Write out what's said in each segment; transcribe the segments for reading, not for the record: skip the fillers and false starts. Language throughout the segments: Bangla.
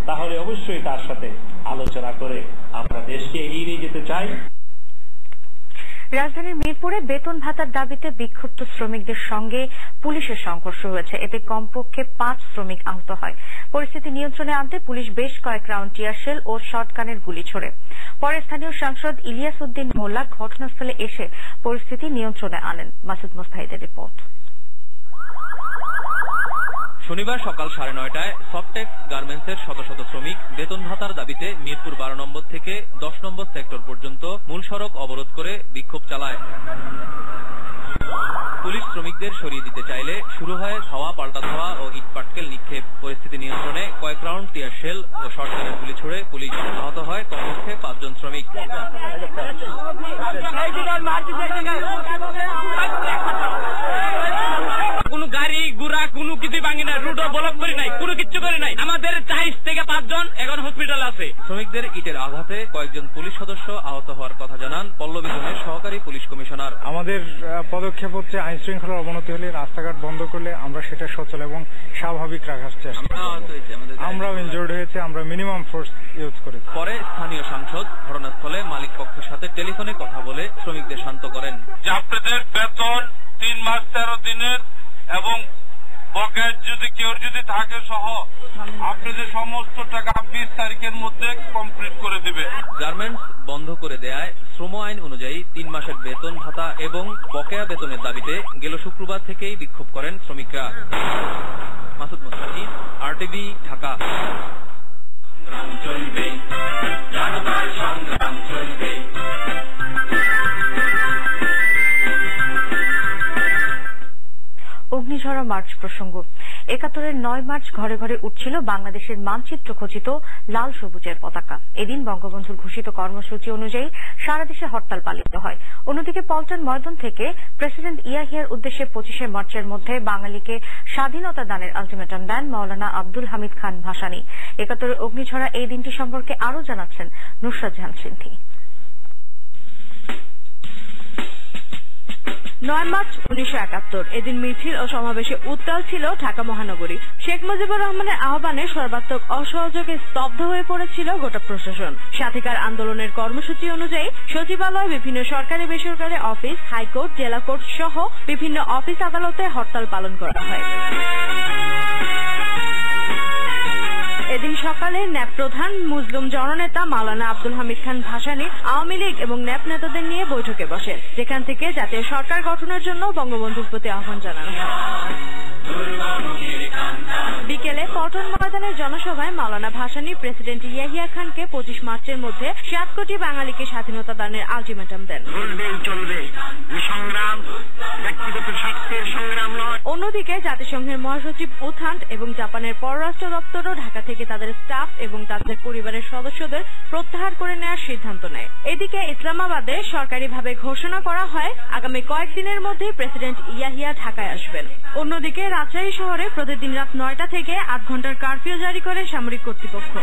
তাহলে অবশ্যই তার সাথে আলোচনা করে আমরা দেশকে এগিয়ে নিয়ে যেতে চাই। রাজধানীর মিরপুরে বেতন ভাতার দাবিতে বিক্ষুব্ধ শ্রমিকদের সঙ্গে পুলিশের সংঘর্ষ হয়েছে। এতে কমপক্ষে 5 শ্রমিক আহত হয়। পরিস্থিতি নিয়ন্ত্রণে আনতে পুলিশ বেশ কয়েক রাউন্ড টিয়ারশেল ও শটগানের গুলি ছোড়ে। পরে স্থানীয় সাংসদ ইলিয়াস উদ্দিন মোল্লা ঘটনাস্থলে এসে পরিস্থিতি নিয়ন্ত্রণে আনেন। মাসুদ মোস্তাহিদের রিপোর্ট। শনিবার সকাল 9:30টায় সফটেক্স গার্মেন্টসের শত শত শ্রমিক বেতন ভাতার দাবিতে মিরপুর 12 নম্বর থেকে 10 নম্বর সেক্টর পর্যন্ত মূল সড়ক অবরোধ করে বিক্ষোভ চালায়। পুলিশ শ্রমিকদের সরিয়ে দিতে চাইলে শুরু হয় ধাওয়া, পাল্টা ধাওয়া ও ইটপাটকেল নিক্ষেপ। পরিস্থিতি নিয়ন্ত্রণে কয়েক রাউন্ড টিয়ার শেল ও শটগানের গুলি ছুড়ে পুলিশ। আহত হয় কমপক্ষে 5 জন শ্রমিক। কোনো গাড়ি গুড়া কোনো কিছু ভাঙি না, রুটও ব্লক করি নাই, কোনো কিছু করে নাই। আমাদের 4 থেকে 5 জন এখন হসপিটালে আছে। শ্রমিকদের ইটের আঘাতে কয়েকজন পুলিশ সদস্য আহত হওয়ার কথা জানান পল্লবী জোনের সহকারী পুলিশ কমিশনার। আমাদের পদক্ষেপ হচ্ছে আইন শৃঙ্খলার অবনতি হলে রাস্তাঘাট বন্ধ করলে আমরা সেটা সচল এবং স্বাভাবিক রাখার চেষ্টা করব। আমরাও ইনজুর্ড হয়েছে, আমরা মিনিমাম ফোর্স ইউজ করেছি। পরে স্থানীয় সাংসদ ঘটনাস্থলে মালিক পক্ষের সাথে টেলিফোনে কথা বলে শ্রমিকদের শান্ত করেন। আপনাদের বেতন 3 মাস 13 দিনের এবং বকেয়া যদি থাকে সহ আপনাদের সমস্ত টাকা 20 তারিখের মধ্যে কমপ্লিট করে দিবে। গার্মেন্টস বন্ধ করে দেয়ায় শ্রম আইন অনুযায়ী 3 মাসের বেতন ভাতা এবং বকেয়া বেতনের দাবিতে গেল শুক্রবার থেকেই বিক্ষোভ করেন শ্রমিকরা। মাসুদ মোস্তাহিদ, আরটিভি, ঢাকা। অগ্নিঝরা মার্চ প্রসঙ্গ। 71-এর 9 মার্চ ঘরে ঘরে উঠছিল বাংলাদেশের মানচিত্র খচিত লাল সবুজের পতাকা। এদিন বঙ্গবন্ধুর ঘোষিত কর্মসূচি অনুযায়ী সারা দেশে হরতাল পালিত হয়। অন্যদিকে পল্টন ময়দান থেকে প্রেসিডেন্ট ইয়াহিয়ার উদ্দেশ্যে 25শে মার্চের মধ্যে বাঙালিকে স্বাধীনতা দানের আলটিমেটাম দেন মাওলানা আব্দুল হামিদ খান ভাসানী। 71-এর অগ্নিঝরা এই দিনটি সম্পর্কে আরও জানাচ্ছেন নুসরাত জাহান সিন্ধি। 9 মার্চ 1971 এদিন মিছিল ও সমাবেশে উত্তাল ছিল ঢাকা মহানগরী। শেখ মুজিবুর রহমানের আহ্বানে সর্বাত্মক অসহযোগে স্তব্ধ হয়ে পড়েছিল গোটা প্রশাসন। স্বাধিকার আন্দোলনের কর্মসূচি অনুযায়ী সচিবালয়, বিভিন্ন সরকারি বেসরকারি অফিস, হাইকোর্ট, জেলা কোর্ট সহ বিভিন্ন অফিস আদালতে হরতাল পালন করা হয়। এদিন সকালে ন্যাপ প্রধান মুসলিম জননেতা মাওলানা আব্দুল হামিদ খান ভাসানী আওয়ামী লীগ এবং ন্যাপ নেতাদের নিয়ে বৈঠকে বসেন, যেখান থেকে জাতীয় সরকার গঠনের জন্য বঙ্গবন্ধুর প্রতি আহ্বান জানানো হয়। বিকেলে পল্টন ময়দানের জনসভায় মাওলানা ভাসানী প্রেসিডেন্ট ইয়াহিয়া খানকে 25 মার্চের মধ্যে 7 কোটি বাঙালিকে স্বাধীনতা দানের আলটিমেটাম দেন। অন্যদিকে জাতিসংঘের মহাসচিব উথান্ট এবং জাপানের পররাষ্ট্র দপ্তরও ঢাকা থেকে তাদের স্টাফ এবং তাদের পরিবারের সদস্যদের প্রত্যাহার করে নেওয়ার সিদ্ধান্ত নেয়। এদিকে ইসলামাবাদে সরকারিভাবে ঘোষণা করা হয় আগামী কয়েকদিনের মধ্যে প্রেসিডেন্ট ইয়াহিয়া ঢাকায় আসবেন। অন্যদিকে রাজশাহী শহরে প্রতিদিন রাত 9টা থেকে 8 ঘন্টার কারফিউ জারি করে সামরিক কর্তৃপক্ষ।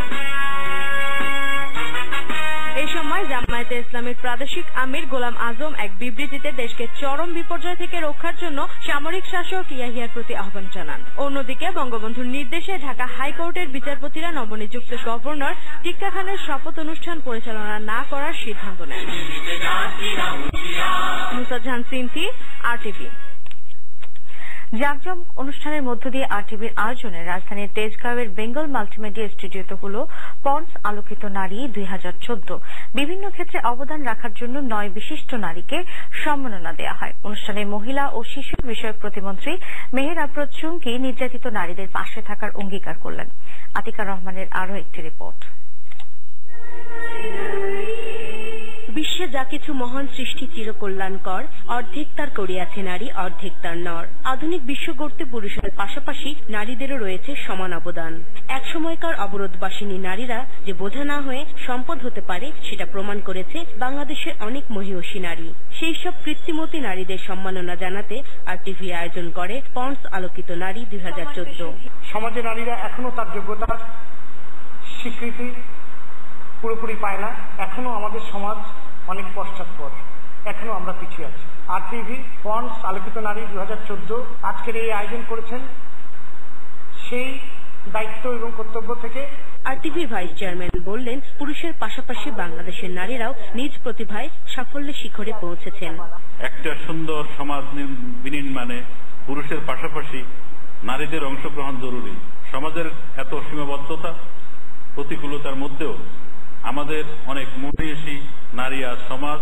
এই সময় জামায়াতে ইসলামীর প্রাদেশিক আমির গোলাম আজম এক বিবৃতিতে দেশকে চরম বিপর্যয় থেকে রক্ষার জন্য সামরিক শাসক ইয়াহিয়ার প্রতি আহ্বান জানান। অন্যদিকে বঙ্গবন্ধুর নির্দেশে ঢাকা হাইকোর্টের বিচারপতিরা নবনিযুক্ত গভর্নর টিক্কা খানের শপথ অনুষ্ঠান পরিচালনা না করার সিদ্ধান্ত নেন। নুসরাত জাহান সিন্ধি, আরটিভি। জাকজমক অনুষ্ঠানের মধ্য দিয়ে আরটিভির আয়োজনে রাজধানীর তেজগাঁওয়ের বেঙ্গল মাল্টিমিডিয়া স্টুডিওতে হল পন্স আলোকিত নারী 2014। বিভিন্ন ক্ষেত্রে অবদান রাখার জন্য 9 বিশিষ্ট নারীকে সম্মাননা দেওয়া হয়। অনুষ্ঠানে মহিলা ও শিশু বিষয়ক প্রতিমন্ত্রী মেহের আফরোজ চুমকি নির্যাতিত নারীদের পাশে থাকার অঙ্গীকার করলেন। আতিকা রহমানের আরও একটি রিপোর্ট। বিশ্বে যা কিছু মহান সৃষ্টি চিরকল্যাণকর, অর্ধেক তার করিয়াছে নারী, অর্ধেক তার নর। আধুনিক বিশ্ব গড়তে পুরুষের পাশাপাশি নারীদেরও রয়েছে সমান অবদান। এক সময়কার অবরোধবাসিনী নারীরা যে বোঝা না হয়ে সম্পদ হতে পারে সেটা প্রমাণ করেছে বাংলাদেশের অনেক মহিয়সী নারী। সেই সব কৃত্রিমতী নারীদের সম্মাননা জানাতে আরটিভি আয়োজন করে পন্স আলোকিত নারী 2014। সমাজে নারীরা এখনো তার যোগ্যতার স্বীকৃতি পুরোপুরি পায় না। এখনো আমাদের সমাজ অনেক পশ্চাৎপদ, এখনো আমরা পিছিয়ে আছি। আরটিভি পন্স আলোকিত নারী 2014 আজকের এই আয়োজন করেছেন সেই দায়িত্ব এবং কর্তব্য থেকে। আরটিভির ভাইস চেয়ারম্যান বললেন, পুরুষের পাশাপাশি বাংলাদেশের নারীরাও নিজ প্রতিভায় সাফল্যের শিখরে পৌঁছেছেন। একটা সুন্দর সমাজ বিনির্মাণে পুরুষের পাশাপাশি নারীদের অংশগ্রহণ জরুরি। সমাজের এত সীমাবদ্ধতা প্রতিকূলতার মধ্যেও আমাদের অনেক মহিষী নারী আজ সমাজ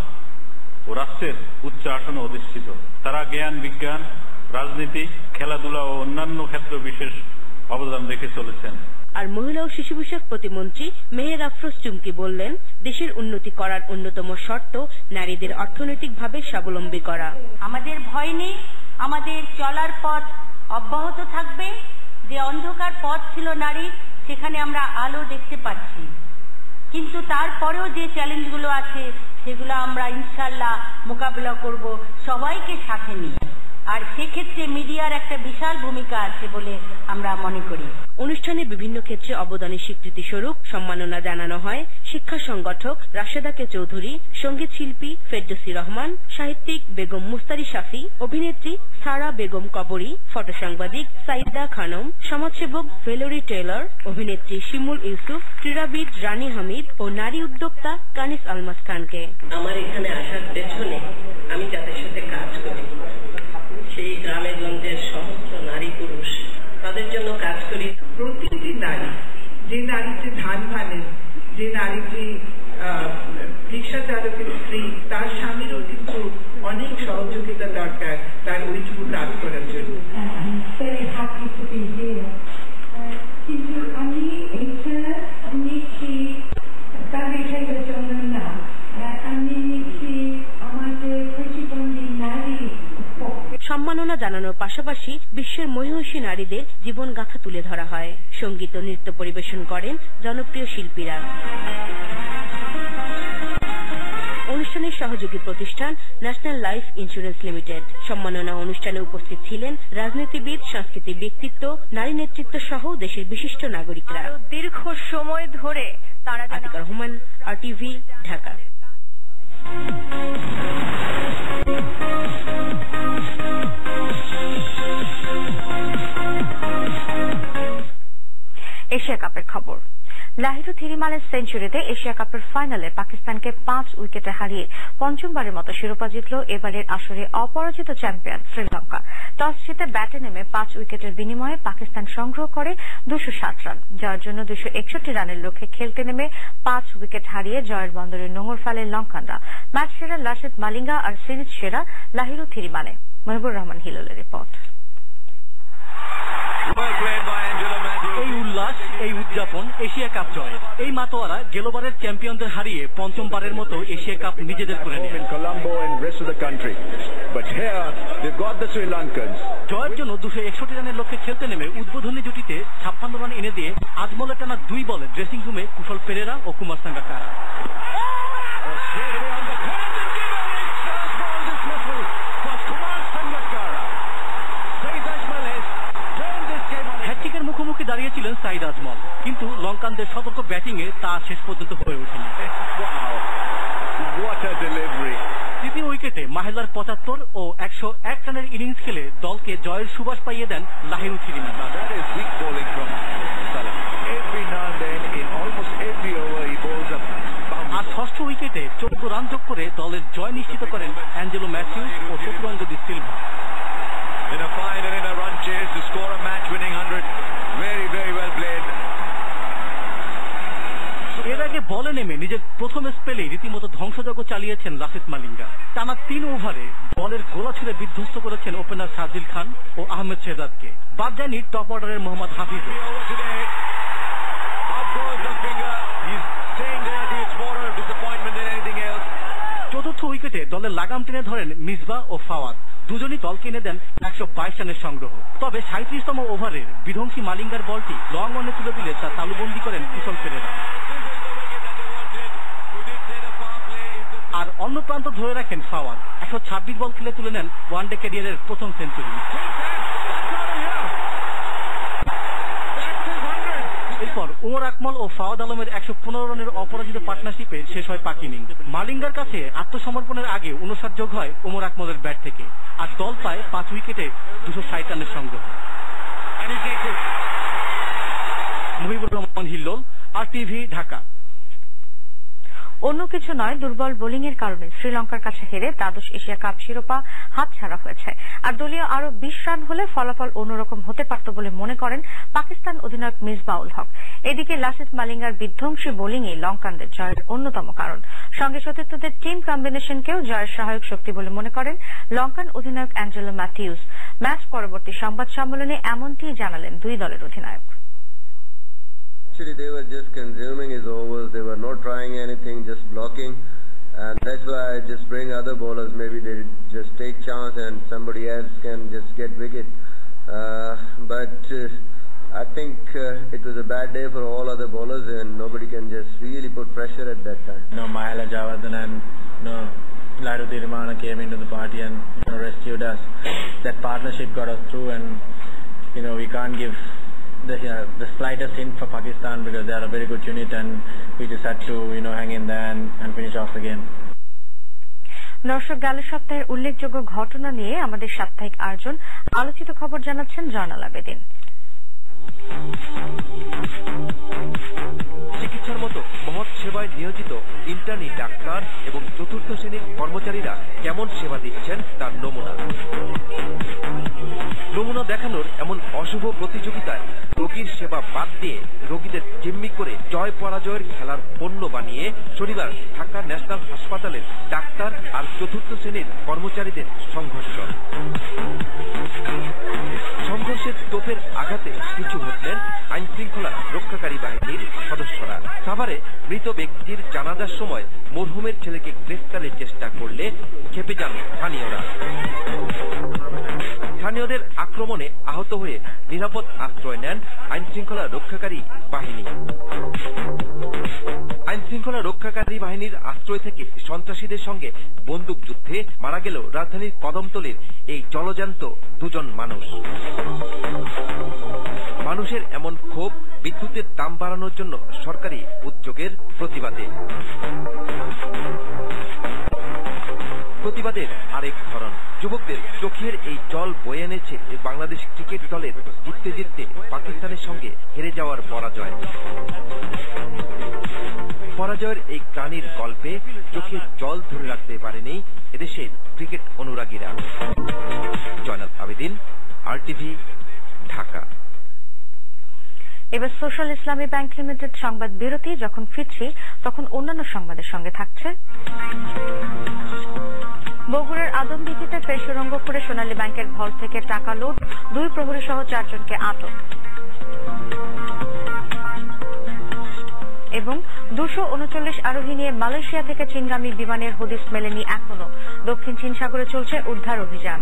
ও রাষ্ট্রের উচ্চ আসনে অধিষ্ঠিত। তারা জ্ঞান, বিজ্ঞান, রাজনীতি, খেলাধুলা ও অন্যান্য ক্ষেত্রে বিশেষ অবদান রেখে চলেছেন। আর মহিলা ও শিশু বিষয়ক প্রতিমন্ত্রী মেহের আফরোজ চুমকি বললেন, দেশের উন্নতি করার অন্যতম শর্ত নারীদের অর্থনৈতিকভাবে স্বাবলম্বী করা। আমাদের ভয় নেই, আমাদের চলার পথ অব্যাহত থাকবে। যে অন্ধকার পথ ছিল নারীর, সেখানে আমরা আলো দেখতে পাচ্ছি, কিন্তু তারপরেও যে চ্যালেঞ্জগুলো আছে সেগুলো আমরা ইনশাল্লাহ মোকাবিলা করব সবাইকে সাথে নিয়ে। আর সেক্ষেত্রে মিডিয়ার একটা বিশাল ভূমিকা আছে বলে আমরা মনে করি। অনুষ্ঠানে বিভিন্ন ক্ষেত্রে অবদানের স্বীকৃতি স্বরূপ সম্মাননা জানানো হয় শিক্ষা সংগঠক রাশেদা কে চৌধুরী, সঙ্গীত শিল্পী ফেরদৌসী রহমান, সাহিত্যিক বেগম মুস্তারি শাফি, অভিনেত্রী সারা বেগম কবরী, ফটো সাংবাদিক সাইদা খানম, সমাজসেবক ভেলোরি টেইলর, অভিনেত্রী শিমুল ইউসুফ, ক্রীড়াবিদ রানী হামিদ ও নারী উদ্যোক্তা কানিস আলমাস খানকে। আমার এখানে আসার পেছনে আমি যাদের সাথে কাজ করি, সেই গ্রামে গঞ্জের সমস্ত নারী পুরুষ, তাদের জন্য কাজ করি। প্রতিটি নারী, যে নারীটি ধান ভানেন, যে নারীটি রিক্সা চালকের স্ত্রী, তার স্বামীরও কিন্তু অনেক সহযোগিতা দরকার তার ওইটুকু কাজ করার জন্য। কিন্তু আমি এইটা নিচ্ছি, তার বিষয়টার জন্য না, আমি নিচ্ছি আমাদের প্রতিবন্ধী নারী। সম্মাননা জানানোর পাশাপাশি বিশ্বের মহিষী নারীদের জীবনগাথা তুলে ধরা হয়। সঙ্গীত ও নৃত্য পরিবেশন করেন জনপ্রিয় শিল্পীরা। অনুষ্ঠানের সহযোগী প্রতিষ্ঠান ন্যাশনাল লাইফ ইন্স্যুরেন্স লিমিটেড। সম্মাননা অনুষ্ঠানে উপস্থিত ছিলেন রাজনীতিবিদ, সাংস্কৃতিক ব্যক্তিত্ব, নারী নেতৃত্ব সহ দেশের বিশিষ্ট নাগরিকরা। দীর্ঘ সময় ধরে তারা। আতিকা রহমান, আরটিভি, ঢাকা। এশিয়া কাপের খবর। লাহিরু থিরিমানের সেঞ্চুরিতে এশিয়া কাপের ফাইনালে পাকিস্তানকে 5 উইকেটে হারিয়ে পঞ্চমবারের মতো শিরোপা জিতল এবারের আসরে অপরাজিত চ্যাম্পিয়ন শ্রীলঙ্কা। টস জিতে ব্যাটে নেমে 5 উইকেটের বিনিময়ে পাকিস্তান সংগ্রহ করে 207 রান। জয়ের জন্য 261 রানের লক্ষ্যে খেলতে নেমে 5 উইকেট হারিয়ে জয়ের বন্দরে নোঙর ফেলে লঙ্কানরা। ম্যাচ সেরা লাসিথ মালিঙ্গা আর সিরিজ সেরা লাহিরু থিরিমানে। মহিবুর রহমান হিলালের রিপোর্ট। এই উল্লাস, এই উদযাপন এশিয়া কাপ জয়। এই মাতোয়ারা গেলবারের চ্যাম্পিয়নদের হারিয়ে পঞ্চমবারের মতো এশিয়া কাপ নিজেদের করে নেয়। জয়ের জন্য 261 রানের লক্ষ্যে খেলতে নেমে উদ্বোধনী জুটিতে 56 রান এনে দিয়ে আজমলের টানা 2 বলে ড্রেসিং রুমে কুশল পেরেরা ও কুমার সাঙ্গাকারা। হ্যাটট্রিকের মুখোমুখি দাঁড়িয়েছিলেন সাইদ আজমল, কিন্তু লঙ্কানদের সতর্ক ব্যাটিংয়ে তা শেষ পর্যন্ত হয়ে ওঠেনি। তৃতীয় উইকেটে মাহেলার 75 ও 101 রানের ইনিংস খেলে দলকে জয়ের সুবাস পাইয়ে দেন লাহিরু থিরিমান। আর ষষ্ঠ উইকেটে 14 রান যোগ করে দলের জয় নিশ্চিত করেন অ্যাঞ্জেলো ম্যাথিউস ও শত্রুঙ্গ de Silva. In a fight and in a run chase to score a match-winning 100. Very, very well played. এর আগে বলে নেমে নিজের প্রথম স্পেলে রীতিমতো ধ্বংসযজ্ঞ চালিয়েছেন লাসিথ মালিঙ্গা। টানা 3 ওভারে বলের গোলা ছুড়ে বিধ্বস্ত করেছেন ওপেনার শারজিল খান ও আহমেদ শেহজাদকে। বাদ যায়নি টপ অর্ডারের মোহাম্মদ হাফিজ। চতুর্থ উইকেটে দলের লাগাম টেনে ধরেন মিসবা ও ফাওয়াদ। দুজনই দলকে এনে দেন 122 রানের সংগ্রহ। তবে 37তম ওভারের বিধ্বংসী মালিঙ্গার বলটি লং অনে তুলে দিলে তা তালুবন্দী করেন কুশল পেরেরা। আর অন্য প্রান্ত ধরে রাখেন ফাওয়াদ। 126 বল খেলে তুলে নেন ওয়ানডে ক্যারিয়ারের প্রথম সেঞ্চুরি। এরপর ওমর আকমল ও ফাওয়াদ আলমের 115 রানের অপরাজিত পার্টনারশিপে শেষ হয় পাক ইনিংস। মালিঙ্গার কাছে আত্মসমর্পণের আগে 59 যোগ হয় ওমর আকমলের ব্যাট থেকে, আর দল পায় 5 উইকেটে 260 রানের সংগ্রহ। মুহিবুর রহমান হিল্লোল, RTV ঢাকা। অন্য কিছু নয়, দুর্বল বোলিং এর কারণে শ্রীলঙ্কার কাছে হেরে দ্বাদশ এশিয়া কাপ শিরোপা হাতছাড়া হয়েছে। আর দলীয় আরো 20 রান হলে ফলাফল অন্যরকম হতে পারত বলে মনে করেন পাকিস্তান অধিনায়ক মিসবাউল হক। এদিকে লাসিথ মালিঙ্গার বিধ্বংসী বোলিংই লঙ্কানদের জয়ের অন্যতম কারণ। সঙ্গে সতীর্থদের টিম কম্বিনেশনকেও জয়ের সহায়ক শক্তি বলে মনে করেন লঙ্কান অধিনায়ক অ্যাঞ্জেলো ম্যাথিউস। ম্যাচ পরবর্তী সংবাদ সম্মেলনে এমনটি জানালেন দুই দলের অধিনায়ক। Actually, they were just consuming his overs. They were not trying anything, just blocking. And that's why I just bring other bowlers. Maybe they just take chance and somebody else can just get wicket. But I think it was a bad day for all other bowlers and nobody can just really put pressure at that time. Mahela Javadan and Laidu Tirumana came into the party and rescued us. That partnership got us through, and we can't give the slightest hint for Pakistan because they are a very good unit, and we just had to hang in there and finish off the game. দর্শক, গেল সপ্তাহের উল্লেখযোগ্য ঘটনা নিয়ে আমাদের সাপ্তাহিক আয়োজন আলোচিত খবর জানাচ্ছেন জয়নাল আবেদিন। চিকিৎসার মতো মহৎ সেবায় নিয়োজিত ইন্টার্নি ডাক্তার এবং চতুর্থ শ্রেণীর কর্মচারীরা কেমন সেবা দিচ্ছেন তার নমুনা দেখানোর এমন অশুভ প্রতিযোগিতায় রোগীর সেবা বাদ দিয়ে রোগীদের জিম্মি করে জয় পরাজয়ের খেলার পণ্য বানিয়ে শনিবার ঢাকা ন্যাশনাল হাসপাতালের ডাক্তার আর চতুর্থ শ্রেণীর কর্মচারীদের সংঘর্ষের তোপের আঘাতে পিছু হটলেন আইন শৃঙ্খলা রক্ষাকারী বাহিনীর সদস্যরা। সাভারে মৃত ব্যক্তির জানাজার সময় মরহুমের ছেলেকে গ্রেফতারের চেষ্টা করলে খেপে যান স্থানীয়দের আক্রমণে আহত হয়ে নিরাপদ আশ্রয় নেন আইন শৃঙ্খলা রক্ষাকারী বাহিনীর আশ্রয় থেকে সন্ত্রাসীদের সঙ্গে বন্দুক যুদ্ধে মারা গেল রাজধানীর কদমতলীর এই জলজ্যান্ত দুজন মানুষের এমন ক্ষোভ বিদ্যুতের দাম বাড়ানোর জন্য সরকারি উদ্যোগের প্রতিবাদের আরেক ধরন। যুবকদের চোখের এই জল বয়ে এনেছে বাংলাদেশ ক্রিকেট দলের জিততে জিততে পাকিস্তানের সঙ্গে হেরে যাওয়ার পরাজয়ের এই গ্লানির গল্পে চোখের জল ধরে রাখতে পারেনি এদেশের ক্রিকেট অনুরাগীরা। জয়নাল আবেদিন, RTV ঢাকা। এবার সোশ্যাল ইসলামী ব্যাংক লিমিটেড সংবাদ বিরতি। যখন ফিরছি তখন অন্যান্য সংবাদের সঙ্গে থাকছে বগুড়ার আদমদীঘিতে ফের সুড়ঙ্গ করে সোনালী ব্যাংকের ভল্ট থেকে টাকা লুট, 2 প্রহরী সহ 4 জনকে আটক। এবং 239 আরোহী নিয়ে মালয়েশিয়া থেকে চীনগামী বিমানের হদিস মেলেনি এখনো। দক্ষিণ চীন সাগরে চলছে উদ্ধার অভিযান।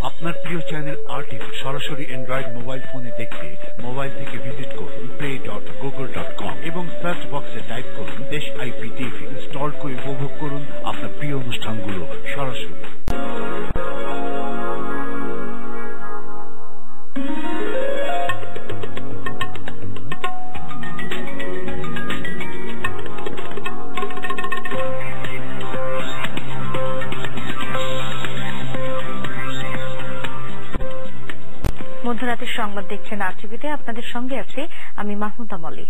আপনার প্রিয় চ্যানেল RTV সরাসরি অ্যান্ড্রয়েড মোবাইল ফোনে দেখতে মোবাইল থেকে ভিজিট করুন play.google.com এবং সার্চ বক্সে টাইপ করুন দেশ IPTV। ইনস্টল করে উপভোগ করুন আপনার প্রিয় অনুষ্ঠানগুলো সরাসরি। মধ্যরাতের সংবাদ দেখছেন RTVতে। আপনাদের সঙ্গে আছি আমি মাহমুদা মলি।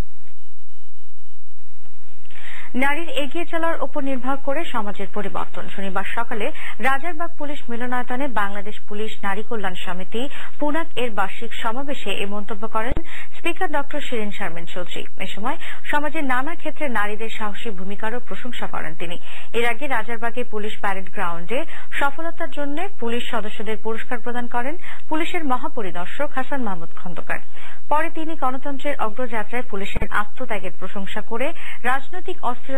নারীর এগিয়ে চলার উপর নির্ভর করে সমাজের পরিবর্তন। শনিবার সকালে রাজারবাগ পুলিশ মিলনায়তনে বাংলাদেশ পুলিশ নারী কল্যাণ সমিতি পুনাক এর বার্ষিক সমাবেশে এই মন্তব্য করেন স্পিকার ড শিরিন শারমিন চৌধুরী। এ সময় সমাজের নানা ক্ষেত্রে নারীদের সাহসী ভূমিকারও প্রশংসা করেন তিনি। এর আগে রাজারবাগে পুলিশ প্যারেড গ্রাউন্ডে সফলতার জন্য পুলিশ সদস্যদের পুরস্কার প্রদান করেন পুলিশের মহাপরিদর্শক হাসান মাহমুদ খন্দকার। পরে তিনি গণতন্ত্রের অগ্রযাত্রায় পুলিশের আত্মত্যাগের প্রশংসা করে রাজনৈতিক অস্থিরতা